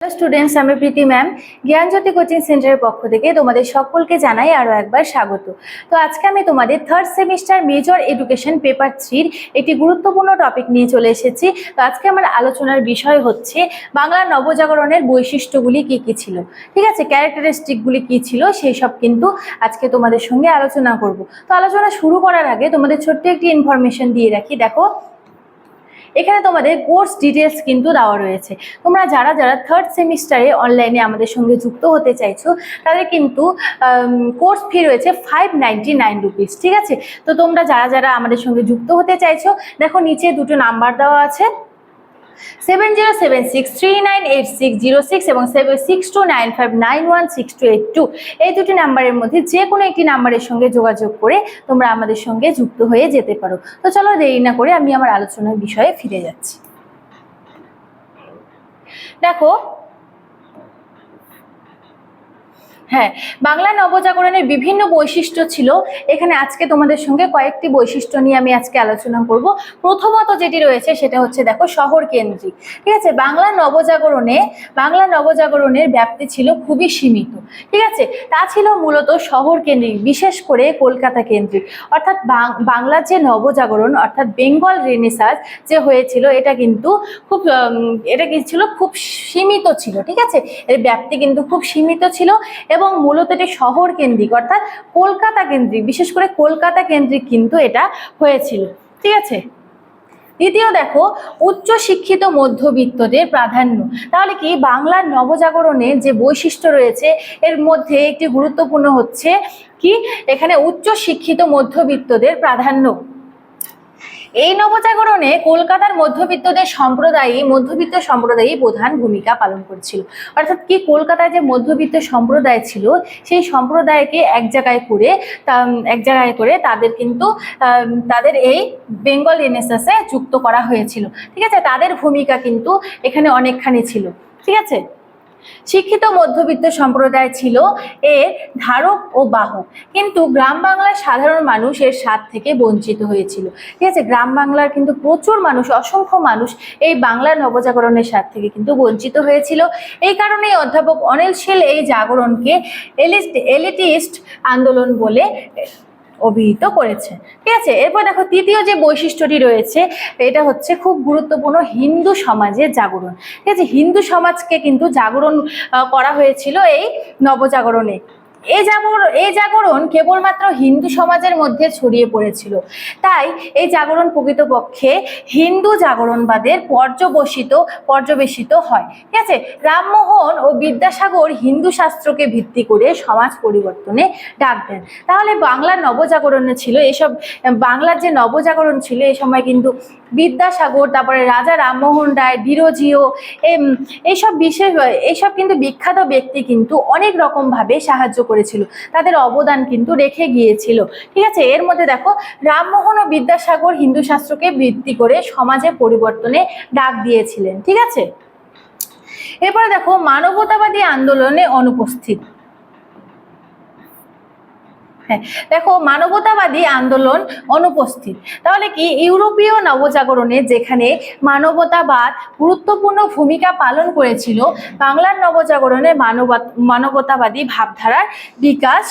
Hello students, আমি প্রীতি ma'am জ্ঞানজ্যোতি coaching সেন্টারের পক্ষ থেকে তোমাদের সকলকে জানাই আরও একবার স্বাগত। তো আজকে আমি তোমাদের third semester major education paper 3-র একটি গুরুত্বপূর্ণ টপিক নিয়ে চলে এসেছি। তো আজকে আমার আলোচনার বিষয় হচ্ছে বাংলা নবজাগরণের বৈশিষ্ট্যগুলি কি কি ছিল, ঠিক আছে, ক্যারেক্টারিস্টিকগুলি কি ছিল সেই সব কিন্তু আজকে তোমাদের সঙ্গে আলোচনা করব। তো আলোচনা শুরু করার আগে তোমাদের ছোট্ট একটি ইনফরমেশন দিয়ে রাখি। দেখো, এখানে তোমাদের কোর্স ডিটেলস কিন্তু দেওয়া রয়েছে। তোমরা যারা যারা থার্ড সেমিস্টারে অনলাইনে আমাদের সঙ্গে যুক্ত হতে চাইছো তাদের কিন্তু কোর্স ফি রয়েছে 599 রুপিস, ঠিক আছে। তো তোমরা যারা যারা আমাদের সঙ্গে যুক্ত হতে চাইছো, দেখো নিচে দুটো নাম্বার দেওয়া আছে, 7076398606 এবং 6295916282। এই দুটি নাম্বারের মধ্যে যে কোনো একটি নাম্বারের সঙ্গে যোগাযোগ করে তোমরা আমাদের সঙ্গে যুক্ত হয়ে যেতে পারো। তো চলো দেরি না করে আমি আমার আলোচনার বিষয়ে ফিরে যাচ্ছি। দেখো, হ্যাঁ, বাংলা নবজাগরণের বিভিন্ন বৈশিষ্ট্য ছিল। এখানে আজকে তোমাদের সঙ্গে কয়েকটি বৈশিষ্ট্য নিয়ে আমি আজকে আলোচনা করব। প্রথমত যেটি রয়েছে সেটা হচ্ছে, দেখো, শহর কেন্দ্রিক, ঠিক আছে। বাংলা নবজাগরণের ব্যাপ্তি ছিল খুবই সীমিত, ঠিক আছে। তা ছিল মূলত শহর কেন্দ্রিক, বিশেষ করে কলকাতা কেন্দ্রিক। অর্থাৎ বাংলার যে নবজাগরণ অর্থাৎ বেঙ্গল রেনেসাঁস যে হয়েছিল এটা কিন্তু খুব সীমিত ছিল, ঠিক আছে। এর ব্যাপ্তি কিন্তু খুব সীমিত ছিল এবং মূলত এটি শহর কেন্দ্রিক অর্থাৎ কলকাতা কেন্দ্রিক, বিশেষ করে কলকাতা কেন্দ্রিক কিন্তু এটা হয়েছিল, ঠিক আছে। দ্বিতীয়, দেখো, উচ্চ শিক্ষিত মধ্যবিত্তদের প্রাধান্য। তাহলে কি বাংলার নবজাগরণে যে বৈশিষ্ট্য রয়েছে এর মধ্যে একটি গুরুত্বপূর্ণ হচ্ছে কি, এখানে উচ্চ শিক্ষিত মধ্যবিত্তদের প্রাধান্য। এই নবজাগরণে কলকাতার মধ্যবিত্ত সম্প্রদায়ই প্রধান ভূমিকা পালন করেছিল। অর্থাৎ কি, কলকাতায় যে মধ্যবিত্ত সম্প্রদায় ছিল সেই সম্প্রদায়কে এক জায়গায় করে তাদের কিন্তু তাদের এই বেঙ্গল রেনেসাঁসে যুক্ত করা হয়েছিল, ঠিক আছে। তাদের ভূমিকা কিন্তু এখানে অনেকখানি ছিল, ঠিক আছে। শিক্ষিত মধ্যবিত্ত সম্প্রদায় ছিল এর ধারক ও বাহক, কিন্তু গ্রাম বাংলার সাধারণ মানুষ এর স্বাদ থেকে বঞ্চিত হয়েছিল, ঠিক আছে। গ্রাম বাংলার কিন্তু প্রচুর মানুষ, অসংখ্য মানুষ এই বাংলা নবজাগরণের স্বাদ থেকে কিন্তু বঞ্চিত হয়েছিল। এই কারণেই অধ্যাপক অনিল শীল এই জাগরণকে এলিটিস্ট আন্দোলন বলে অভিহিত করেছে, ঠিক আছে। এরপর দেখো, তৃতীয় যে বৈশিষ্ট্যটি রয়েছে এটা হচ্ছে খুব গুরুত্বপূর্ণ, হিন্দু সমাজের জাগরণ, ঠিক আছে। হিন্দু সমাজকে কিন্তু জাগরণ করা হয়েছিল এই নবজাগরণে। এই জাগরণ কেবলমাত্র হিন্দু সমাজের মধ্যে ছড়িয়ে পড়েছিল, তাই এই জাগরণ প্রকৃতপক্ষে হিন্দু জাগরণবাদের পর্যবেসিত হয়, ঠিক আছে। রামমোহন ও বিদ্যাসাগর হিন্দু শাস্ত্রকে ভিত্তি করে সমাজ পরিবর্তনে ডাক দেন। তাহলে বাংলার নবজাগরণে ছিল এসব, বাংলার যে নবজাগরণ ছিল এই সময় কিন্তু বিদ্যাসাগর, তারপরে রাজা রামমোহন রায়, ডিরোজিও, এইসব কিন্তু বিখ্যাত ব্যক্তি কিন্তু অনেক রকম ভাবে সাহায্য করেছিল, তাদের অবদান কিন্তু রেখে গিয়েছিল, ঠিক আছে। এর মধ্যে দেখো, রামমোহন ও বিদ্যাসাগর হিন্দু শাস্ত্রকে ভিত্তি করে সমাজে পরিবর্তনে ডাক দিয়েছিলেন, ঠিক আছে। এরপরে দেখো, মানবতাবাদী আন্দোলনে অনুপস্থিত। হ্যাঁ, দেখো, মানবতাবাদী আন্দোলন অনুপস্থিত। তাহলে কি, ইউরোপীয় নবজাগরণে যেখানে মানবতাবাদ গুরুত্বপূর্ণ ভূমিকা পালন করেছিল, বাংলার নবজাগরণে মানবতাবাদী ভাবধারার বিকাশ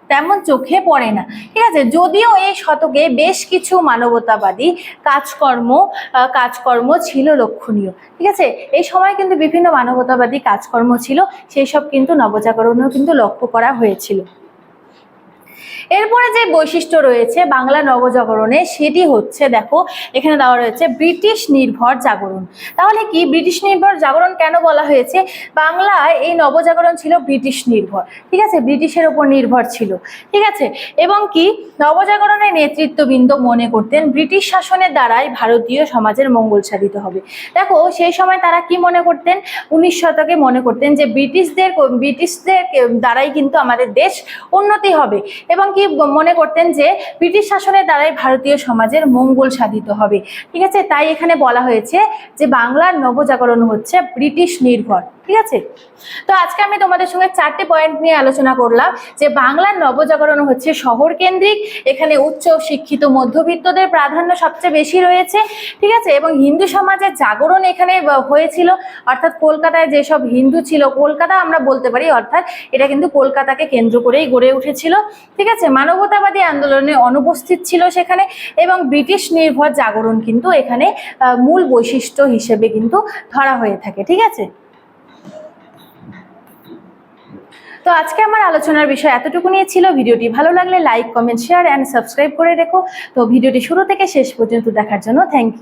তেমন চোখে পড়ে না, ঠিক আছে। যদিও এই শতকে বেশ কিছু মানবতাবাদী কাজকর্ম ছিল লক্ষণীয়, ঠিক আছে। এই সময় কিন্তু বিভিন্ন মানবতাবাদী কাজকর্ম ছিল, সেই সব কিন্তু নবজাগরণেও কিন্তু লক্ষ্য করা হয়েছিল। এরপরে যে বৈশিষ্ট্য রয়েছে বাংলা নবজাগরণে সেটি হচ্ছে, দেখো, এখানে দেওয়া রয়েছে ব্রিটিশ নির্ভর জাগরণ। তাহলে কি, ব্রিটিশ নির্ভর জাগরণ কেন বলা হয়েছে? বাংলায় এই নবজাগরণ ছিল ব্রিটিশ নির্ভর, ঠিক আছে, ব্রিটিশের উপর নির্ভর ছিল, ঠিক আছে। এবং কি, নবজাগরণের নেতৃত্ববৃন্দ মনে করতেন ব্রিটিশ শাসনের দ্বারাই ভারতীয় সমাজের মঙ্গল সাধিত হবে। দেখো, সেই সময় তারা কি মনে করতেন, 19 শতকে মনে করতেন যে ব্রিটিশদের দ্বারাই কিন্তু আমাদের দেশ উন্নতি হবে, এবং কি মনে করতেন যে ব্রিটিশ শাসনের দ্বারাই ভারতীয় সমাজের মঙ্গল সাধিত হবে, ঠিক আছে। তাই এখানে বলা হয়েছে যে বাংলার নবজাগরণ হচ্ছে ব্রিটিশ নির্ভর। ঠিক আছে। তো আজকে আমি তোমাদের সঙ্গে 4টে পয়েন্ট নিয়ে আলোচনা করলাম যে বাংলার নবজাগরণ হচ্ছে শহর কেন্দ্রিক, এখানে উচ্চ শিক্ষিত মধ্যবিত্তদের প্রাধান্য সবচেয়ে বেশি রয়েছে, ঠিক আছে, এবং হিন্দু সমাজের জাগরণ এখানে হয়েছিল, অর্থাৎ কলকাতায় যেসব হিন্দু ছিল, কলকাতা আমরা বলতে পারি, অর্থাৎ এটা কিন্তু কলকাতাকে কেন্দ্র করেই গড়ে উঠেছিল, ঠিক আছে। মানবতাবাদী আন্দোলনে অনুপস্থিত ছিল সেখানে, এবং ব্রিটিশ নির্ভর জাগরণ কিন্তু এখানে মূল বৈশিষ্ট্য হিসেবে কিন্তু ধরা হয়ে থাকে, ঠিক আছে। তো আজকে আমার আলোচনার বিষয় এতটুকু নিয়ে ছিল। ভিডিওটি ভালো লাগলে like, comment, share and subscribe করে রেখো। তো ভিডিওটি শুরু থেকে শেষ পর্যন্ত দেখার জন্য থ্যাংক ইউ।